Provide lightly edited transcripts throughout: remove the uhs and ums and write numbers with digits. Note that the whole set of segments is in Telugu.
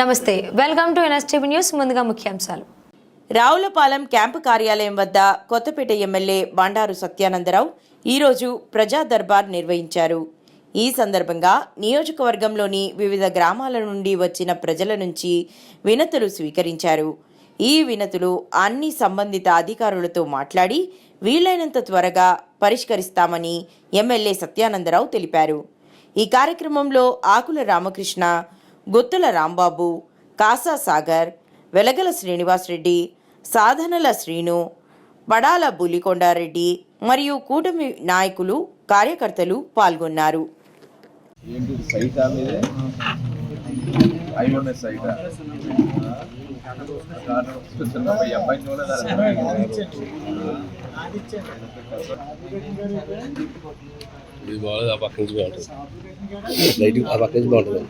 నమస్తే, వెల్కమ్ టు ఎన్ఎస్టీవీ న్యూస్. ముందుగా ముఖ్యాంశాలు. రావులపాలెం క్యాంపు కార్యాలయం వద్ద కొత్తపేట ఎమ్మెల్యే బండారు సత్యానందరావు ఈరోజు ప్రజా దర్బార్ నిర్వహించారు. ఈ సందర్భంగా నియోజకవర్గంలోని వివిధ గ్రామాల నుండి వచ్చిన ప్రజల నుంచి వినతులు స్వీకరించారు. ఈ వినతులు అన్ని సంబంధిత అధికారులతో మాట్లాడి వీలైనంత త్వరగా పరిష్కరిస్తామని ఎమ్మెల్యే సత్యానందరావు తెలిపారు. ఈ కార్యక్రమంలో ఆకుల రామకృష్ణ, గుత్తుల రాంబాబు, కాసా సాగర్, వెలగల శ్రీనివాస్ రెడ్డి, సాధనల శ్రీను, పడాల బులికొండారెడ్డి మరియు కూటమి నాయకులు, కార్యకర్తలు పాల్గొన్నారు. ఇది బాగుంది, ఆ పక్క నుంచి బాగుంటుంది, లైటింగ్ ఆ పక్క నుంచి బాగుంటుంది.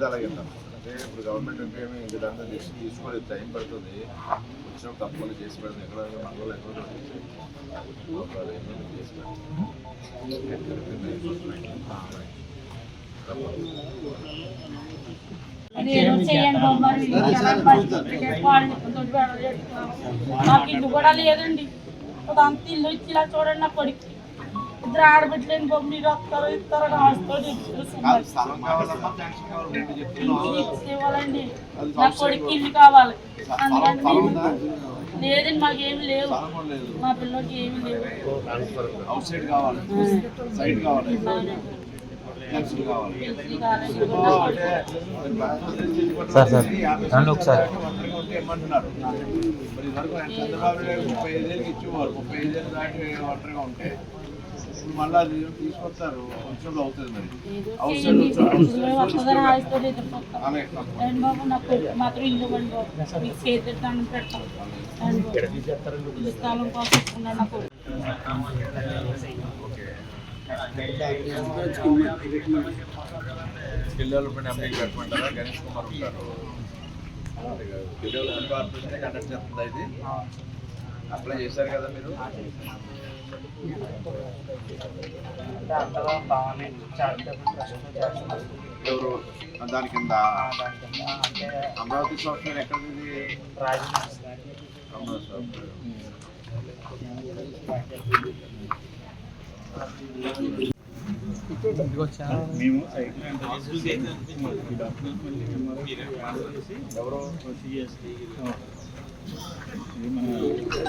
అలాగే అంటే ఇప్పుడు గవర్నమెంట్ అంటే వీళ్ళంతా తీసుకోలేదు, టైం పడుతుంది. వచ్చినప్పుడు తప్పకుండా చేసి పెడతాం. ఎక్కడ మంగళ ఎక్కడ చేసి నాకు ఇల్లు కూడా లేదండి. అంత ఇల్లు ఇచ్చి ఇలా చూడండి. నా కొడుకు ఇద్దరు ఆడబిడ్డలేని బొమ్మ మీరు వస్తారో ఇస్తారో ఇవ్వాలండి. నా కొడుకు ఇల్లు కావాలి. అందుకని లేదండి, మాకేమి లేవు. మా పిల్లలకి ఏమి లేవు. ఏమంటున్నారు? మరి వరకు చంద్రబాబు 35 ఇచ్చేవారు, 35 దాటి ఒంటరిగా ఉంటే ఇప్పుడు మళ్ళీ తీసుకొస్తారు. కొంచెంలో అవుతుంది. మరి మాత్రం ఇల్లు చేద్దాం పెడతాం. స్థలం కోసం నాకు స్కిల్ డెవలప్మెంట్ ఎంపీ పెట్టమంటారా? గణేష్ కుమార్ ఉంటారు. స్కిల్ డెవలప్మెంట్ కార్పొరేషన్ కండక్ట్ చేస్తుందా? ఇది అప్లై చేశారు కదా మీరు? ఎవరు దాని కింద? అమరావతి సాఫ్ట్వేర్ ఎక్కడిది? అమరావతి సాఫ్ట్వేర్. మేము ఎవరో